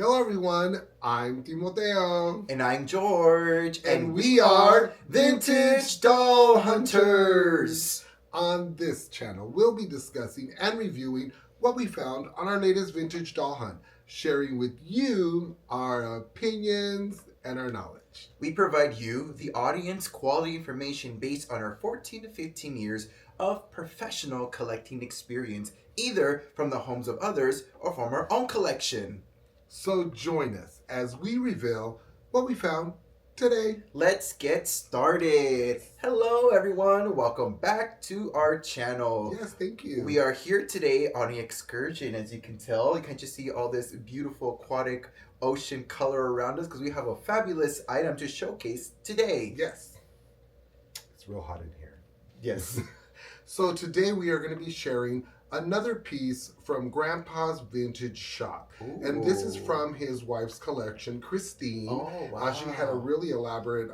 Hello everyone, I'm Timoteo. And I'm George. And we are Vintage Doll Hunters. On this channel, we'll be discussing and reviewing what we found on our latest vintage doll hunt, sharing with you our opinions and our knowledge. We provide you, the audience, quality information based on our 14 to 15 years of professional collecting experience, either from the homes of others or from our own collection. So join us as we reveal what we found today. Let's get started. Hello everyone, welcome back to our channel. Yes, thank you. We are here today on an excursion. As you can tell, you can just see all this beautiful aquatic ocean color around us because we have a fabulous item to showcase today. Yes. It's real hot in here. Yes. So today we are going to be sharing another piece from Grandpa's Vintage Shop. Ooh. And this is from his wife's collection, Christine. Oh, wow. She had a really elaborate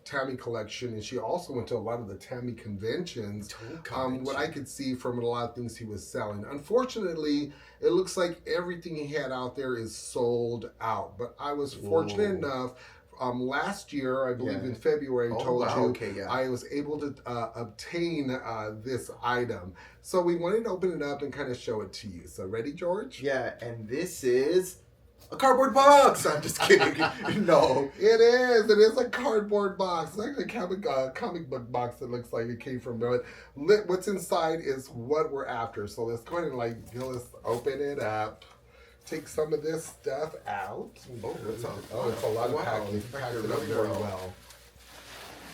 Tammy collection, and she also went to a lot of the Tammy conventions. What I could see from a lot of things he was selling. Unfortunately, it looks like everything he had out there is sold out. But I was fortunate enough. Last year, I believe in February, I was able to obtain this item. So we wanted to open it up and kind of show it to you. So ready, George? Yeah, and this is a cardboard box. I'm just kidding. No. It is. It is a cardboard box. It's actually a comic book box that looks like it came from there. But what's inside is what we're after. So let's go ahead and let's open it up. Take some of this stuff out. It's a lot of packing. Packed it up very well.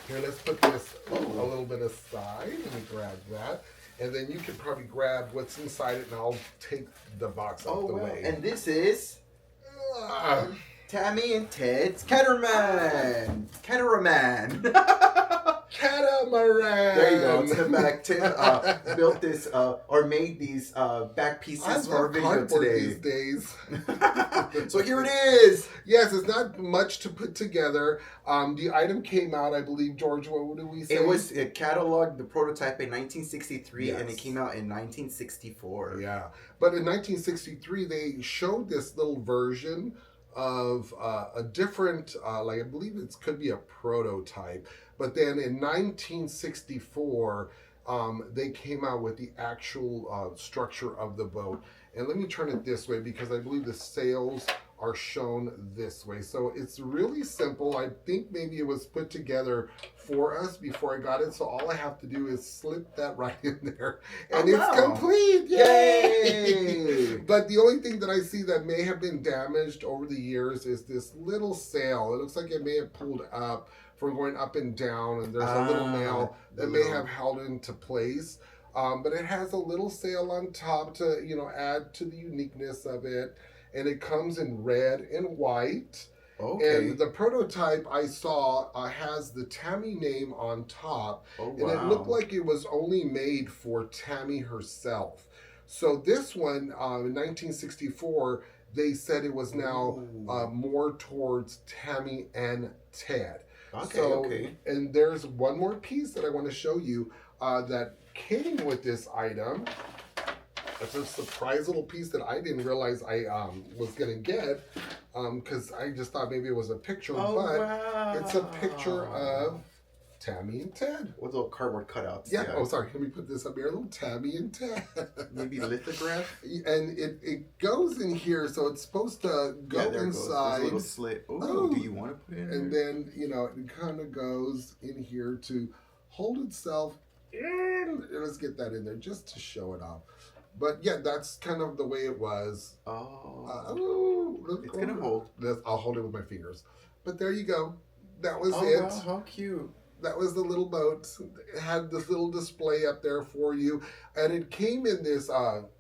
Here, let's put this a little bit aside. Let me grab that. And then you can probably grab what's inside it, and I'll take the box out the way. And this is Tammy and Ted's Catamaran. Catamaran. Catamaran. There you go. It's in the back. Ted built this or made these back pieces for our video today. These days. So here it is. Yes, it's not much to put together. The item came out, I believe, George, what did we say? It was cataloged, the prototype in 1963, yes. And it came out in 1964. Yeah, but in 1963, they showed this little version of a different, I believe it could be a prototype. But then in 1964, they came out with the actual structure of the boat. And let me turn it this way because I believe the sails are shown this way. So it's really simple. I think maybe it was put together for us before I got it. So all I have to do is slip that right in there. And it's complete. Yay! But the only thing that I see that may have been damaged over the years is this little sail. It looks like it may have pulled up from going up and down. And there's a little nail that may have held it into place. But it has a little sail on top to, add to the uniqueness of it. And it comes in red and white. Okay. And the prototype I saw has the Tammy name on top. Oh, wow. And it looked like it was only made for Tammy herself. So this one, in 1964, they said it was now more towards Tammy and Ted. Okay, and there's one more piece that I want to show you that came with this item. It's a surprise little piece that I didn't realize I was going to get because I just thought maybe it was a picture, it's a picture of Tammy and Ted. With little cardboard cutouts. Yeah. Oh, sorry. Let me put this up here. A little Tammy and Ted. Maybe a lithograph? And it goes in here, so it's supposed to go inside. There's a little slit. Oh, do you want to put it in and there? Then, it kind of goes in here to hold itself in. Let's get that in there just to show it off. But yeah, that's kind of the way it was. It's going to hold. I'll hold it with my fingers. But there you go. That was it. Wow, how cute. That was the little boat. It had this little display up there for you. And it came in this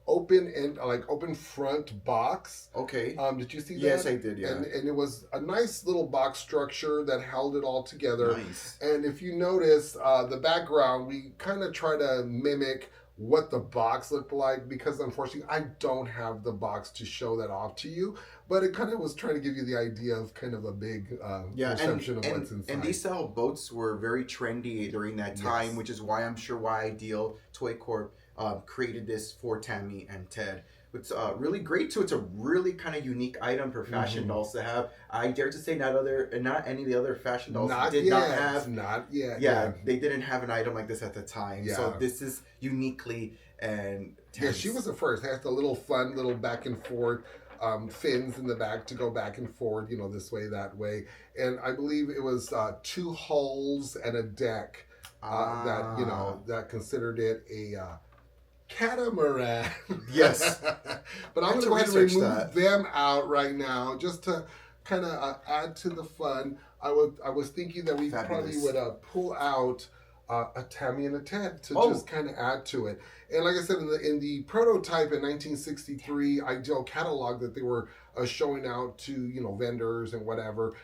open front box. Okay. Did you see that? Yes, I did, yeah. And it was a nice little box structure that held it all together. Nice. And if you notice, the background, we kind of try to mimic what the box looked like because unfortunately I don't have the box to show that off to you, but it kind of was trying to give you the idea of kind of a big perception of what's inside. And these style boats were very trendy during that time, yes. Which is why I'm sure why Ideal Toy Corp created this for Tammy and Ted. It's really great too. It's a really kind of unique item for fashion dolls to have. I dare to say not any of the other fashion dolls Not did yet. not have. Not yet. Yeah, they didn't have an item like this at the time. Yeah. So this is uniquely and tense. Yeah, she was the first. Has the little fun, little back and forth fins in the back to go back and forth, this way, that way. And I believe it was 2 hulls and a deck that considered it a catamaran. Yes. But I'm going to go ahead and remove them out right now just to kind of add to the fun. I was thinking that we probably would pull out a Tammy and a Ted to just kind of add to it. And like I said, in the prototype in 1963 Ideal catalog that they were showing out to vendors and whatever,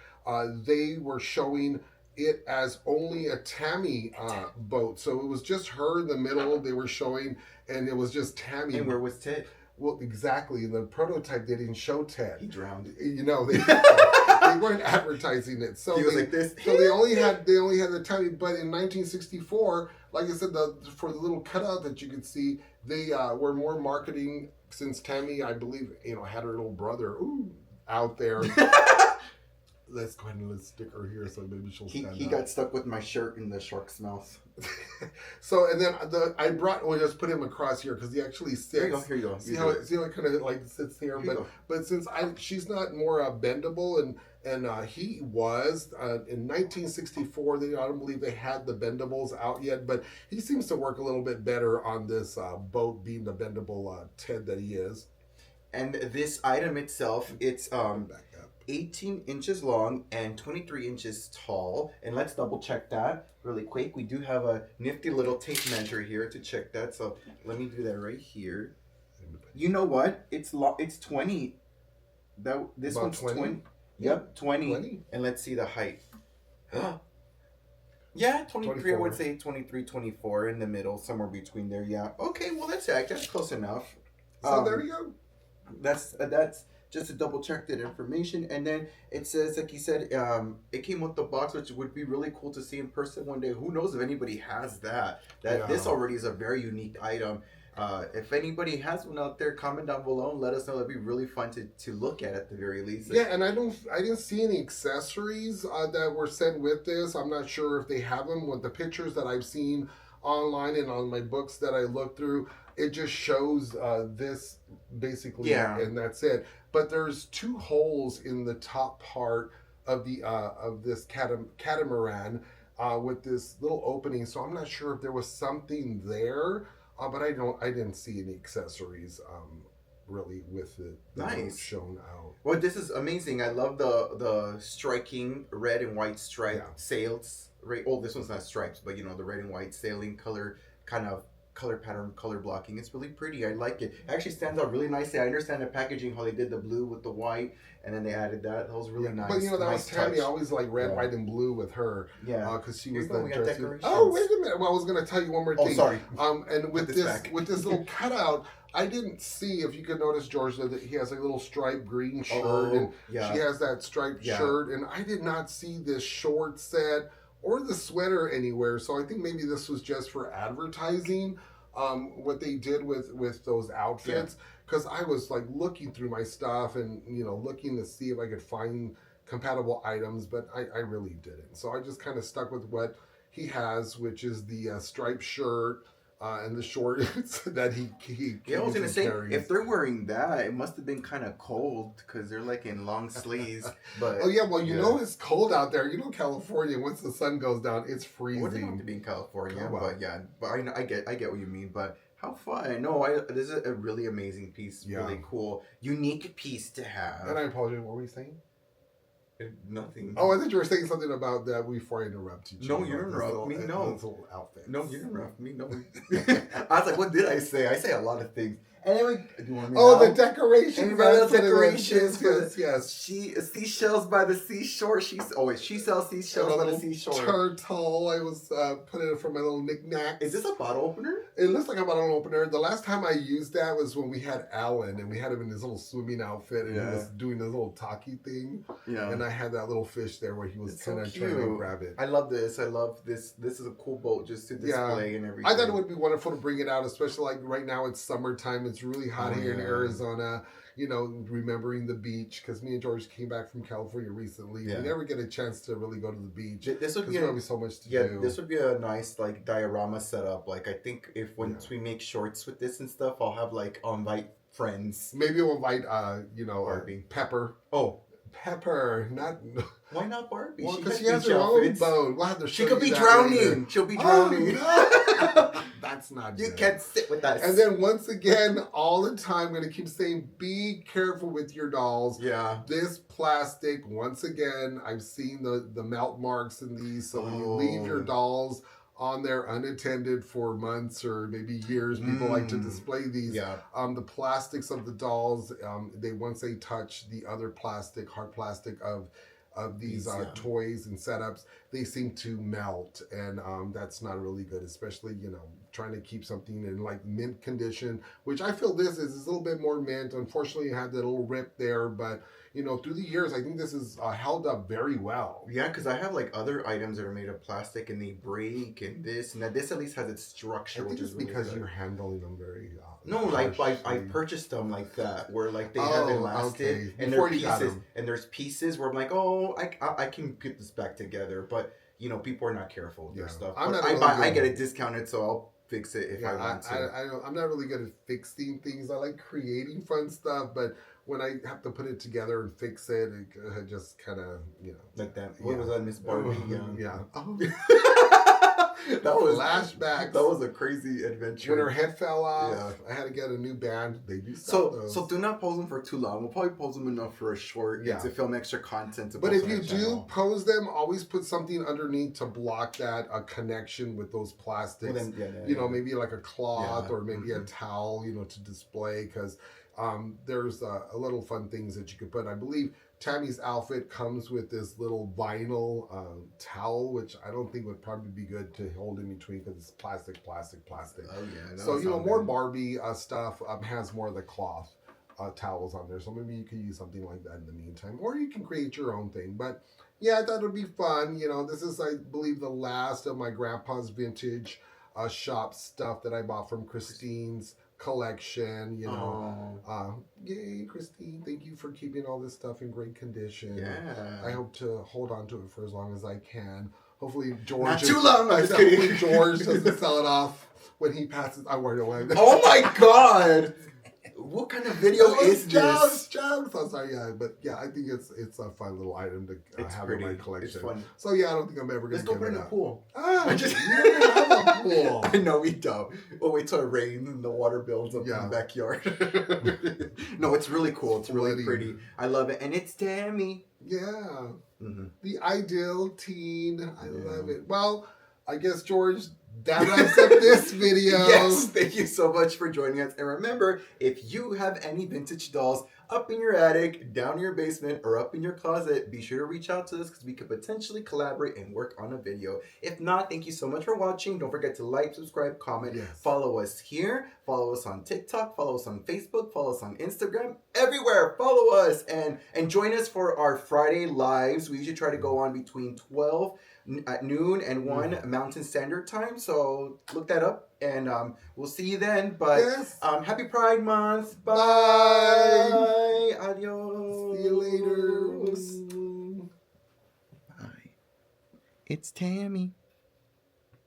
they were showing it as only a Tammy boat. So it was just her in the middle they were showing, and it was just Tammy. And where was Ted? Well, exactly. In the prototype, they didn't show Ted. He drowned. They weren't advertising it. So he was like this. So they only had the Tammy. But in 1964, like I said, for the little cutout that you could see, they were more marketing, since Tammy, I believe, had her little brother out there. Let's go ahead and let's stick her here so maybe she'll stand He got stuck with my shirt in the shark's mouth. So, and then we'll just put him across here because he actually sits. Here you go. See how it kind of like sits here, but since she's not more bendable, and he was in 1964. I don't believe they had the bendables out yet, but he seems to work a little bit better on this boat, being the bendable Ted that he is. And this item itself, it's 18 inches long and 23 inches tall. And let's double check that really quick. We do have a nifty little tape measure here to check that. So let me do that right here. You know what? It's 20. This about one's 20? 20. Yep, 20. And let's see the height. Yeah, 23. 24. I would say 23, 24 in the middle, somewhere between there. Yeah. Okay, well that's close enough. So there you go. That's just to double check that information. And then it says, like you said, it came with the box, which would be really cool to see in person one day. Who knows if anybody has that? This already is a very unique item. If anybody has one out there, comment down below and let us know. That'd be really fun to look at the very least. Yeah, and I didn't see any accessories that were sent with this. I'm not sure if they have them. With the pictures that I've seen online and on my books that I looked through, it just shows this basically, and that's it. But there's 2 holes in the top part of the of this catamaran with this little opening. So I'm not sure if there was something there, but I didn't see any accessories really with the boat shown out. Well, this is amazing. I love the striking red and white stripe sails. Right. Oh, this one's not stripes, but the red and white sailing color kind of color pattern, color blocking. It's really pretty. I like it. It actually stands out really nicely. I understand the packaging, how they did the blue with the white, and then they added that. That was really nice. But that nice was Tammy. I always like red, white, and blue with her. Yeah. Because she was the dress. Oh, wait a minute. Well, I was going to tell you one more thing. Oh, sorry. And with this little cutout, I didn't see, if you could notice, George, that he has a little striped green shirt, and she has that striped shirt, and I did not see this short set or the sweater anywhere. So I think maybe this was just for advertising. What they did with those outfits, because I was like looking through my stuff and looking to see if I could find compatible items, but I really didn't. So I just kind of stuck with what he has, which is the striped shirt and the shorts that he I was gonna say, if they're wearing that, it must have been kind of cold because they're like in long sleeves. But it's cold out there. California, once the sun goes down, it's freezing. Well, it doesn't have to be in California, but I get what you mean. But how fun! No, this is a really amazing piece. Really cool, unique piece to have. And I apologize. What were you saying? Nothing. Oh, I thought you were saying something about that before I interrupt you. No, you interrupt me. No. Little outfit. No, you interrupt me. No. I was like, what did I say? I say a lot of things. Anyway, do you want me the decorations. Yes. Seashells by the seashore. She sells seashells by the seashore. Turtle. I was putting it for my little knickknack. Is this a bottle opener? It looks like a bottle opener. The last time I used that was when we had Alan, and we had him in his little swimming outfit, and he was doing this little talkie thing. Yeah. And I had that little fish there where he was kind of trying to grab it. I love this. I love this. This is a cool boat just to display and everything. I thought it would be wonderful to bring it out, especially like right now it's summertime. It's it's really hot here in Arizona. You know, remembering the beach, because me and George came back from California recently. We never get a chance to really go to the beach. This would be so much to do. This would be a nice like diorama setup. Like I think if once we make shorts with this and stuff, I'll have like invite friends. Maybe we'll invite Pepper. Oh, Pepper, not. Why not Barbie? Well, because she has her own boat. We'll have to she could be drowning. Later. She'll be drowning. Oh, no. That's not You good. can't sit with us. And then once again, all the time, I'm going to keep saying, be careful with your dolls. Yeah. This plastic, once again, I've seen the melt marks in these. So when you leave your dolls on there unattended for months or maybe years, people like to display these. Yeah. The plastics of the dolls, once they touch the other plastic, hard plastic of these toys and setups, they seem to melt, and that's not really good, especially, you know, trying to keep something in like mint condition, which I feel this is a little bit more mint. Unfortunately, it had that little rip there, but you know, through the years, I think this is held up very well. Yeah, because I have like other items that are made of plastic and they break and this and that. This at least has its structure, I think which it's is really because good. you're handling them very no, like I purchased them like that, where like they haven't lasted, and there are pieces, and there's pieces where I'm like, oh, I can put this back together, but you know, people are not careful with their stuff. I get it discounted, so I'll fix it if I want to. I'm not really good at fixing things. I like creating fun stuff, but when I have to put it together and fix it, it just kind of, you know, like that. What was that, Miss Barbie? Yeah. Oh. That was flashbacks. That was a crazy adventure. When her head fell off, I had to get a new band. They do those. So do not pose them for too long. We'll probably pose them enough for a short to film extra content. But if you do pose them, always put something underneath to block that connection with those plastics. Well, then, maybe like a cloth or maybe a towel, you know, to display, because there's a little fun things that you could put. I believe Tammy's outfit comes with this little vinyl towel, which I don't think would probably be good to hold in between because it's plastic. Oh yeah. So you know, more Barbie stuff has more of the cloth towels on there. So maybe you could use something like that in the meantime, or you can create your own thing. But yeah, I thought it would be fun. You know, this is, I believe, the last of my grandpa's vintage shop stuff that I bought from Christine's collection, you know. Yay, Christine, thank you for keeping all this stuff in great condition. I hope to hold on to it for as long as I can. Hopefully George not too long. Hopefully George doesn't sell it off when he passes. I worry away. Oh my god. What kind of video is this? Jokes. I'm sorry, but I think it's a fun little item to have in my collection. It's fun. So I don't think I'm ever going to give it up. Let's go put it in the pool. We don't have a pool. I know we don't. We'll wait till it rains and the water builds up in the backyard. No, it's really cool. It's really pretty. I love it. And it's Tammy. Yeah. Mm-hmm. The ideal teen. I love it. Well, I guess, George, that wraps up this video. Yes, thank you so much for joining us. And remember, if you have any vintage dolls up in your attic, down in your basement, or up in your closet, be sure to reach out to us because we could potentially collaborate and work on a video. If not, thank you so much for watching. Don't forget to like, subscribe, comment, follow us here, follow us on TikTok, follow us on Facebook, follow us on Instagram, everywhere. Follow us and join us for our Friday lives. We usually try to go on between 12 at noon and 1 Mountain Standard Time. So look that up, and we'll see you then. But happy Pride Month. Bye. Adios. See you later. Bye. It's Tammy.